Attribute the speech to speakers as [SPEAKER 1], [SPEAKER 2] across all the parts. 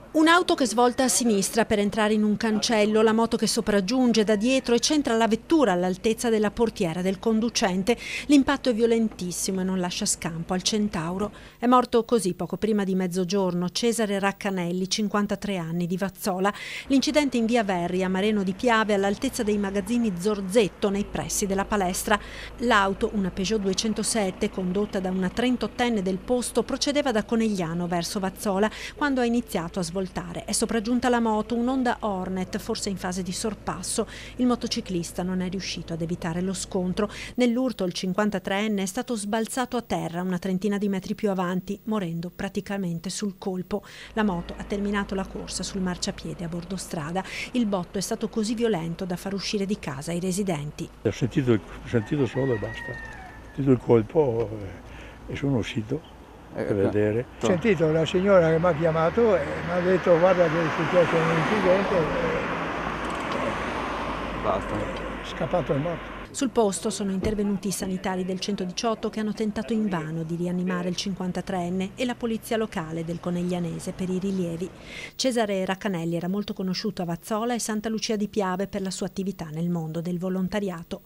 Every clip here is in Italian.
[SPEAKER 1] Un'auto che svolta a sinistra per entrare in un cancello, la moto che sopraggiunge da dietro e centra la vettura all'altezza della portiera del conducente. L'impatto è violentissimo e non lascia scampo al Centauro. È morto così poco prima di mezzogiorno Cesare Raccanelli, 53 anni, di Vazzola. L'incidente in via Verri, a Mareno di Piave, all'altezza dei magazzini Zorzetto, nei pressi della palestra. L'auto, una Peugeot 207, condotta da una 38enne del posto, procedeva da Conegliano verso Vazzola quando ha iniziato a svoltare. È sopraggiunta la moto, un Honda Hornet, forse in fase di sorpasso. Il motociclista non è riuscito ad evitare lo scontro. Nell'urto il 53enne è stato sbalzato a terra una trentina di metri più avanti, morendo praticamente sul colpo. La moto ha terminato la corsa sul marciapiede a bordo strada. Il botto è stato così violento da far uscire di casa i residenti.
[SPEAKER 2] Ho sentito solo e basta. Ho sentito il colpo e sono uscito per vedere.
[SPEAKER 3] Ho sentito la signora che mi ha chiamato e mi ha detto guarda che è successo un incidente e
[SPEAKER 4] Basta.
[SPEAKER 3] è scappato e morto.
[SPEAKER 1] Sul posto sono intervenuti i sanitari del 118 che hanno tentato invano di rianimare il 53enne e la polizia locale del Coneglianese per i rilievi. Cesare Raccanelli era molto conosciuto a Vazzola e Santa Lucia di Piave per la sua attività nel mondo del volontariato.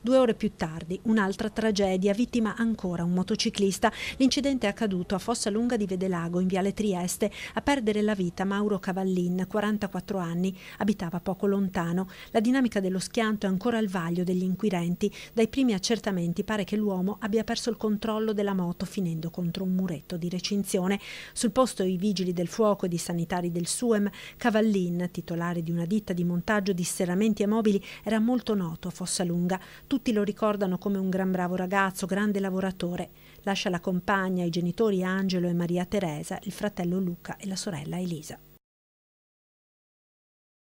[SPEAKER 1] 2 ore più tardi, un'altra tragedia, vittima ancora un motociclista. L'incidente è accaduto a Fossalunga di Vedelago, in viale Trieste. A perdere la vita Mauro Cavallin, 44 anni, abitava poco lontano. La dinamica dello schianto è ancora al vaglio degli inquirenti. Dai primi accertamenti pare che l'uomo abbia perso il controllo della moto finendo contro un muretto di recinzione. Sul posto i vigili del fuoco ed i sanitari del SUEM. Cavallin, titolare di una ditta di montaggio di serramenti e mobili, era molto noto a Fossalunga. Tutti lo ricordano come un gran bravo ragazzo, grande lavoratore. Lascia la compagna, i genitori Angelo e Maria Teresa, il fratello Luca e la sorella Elisa.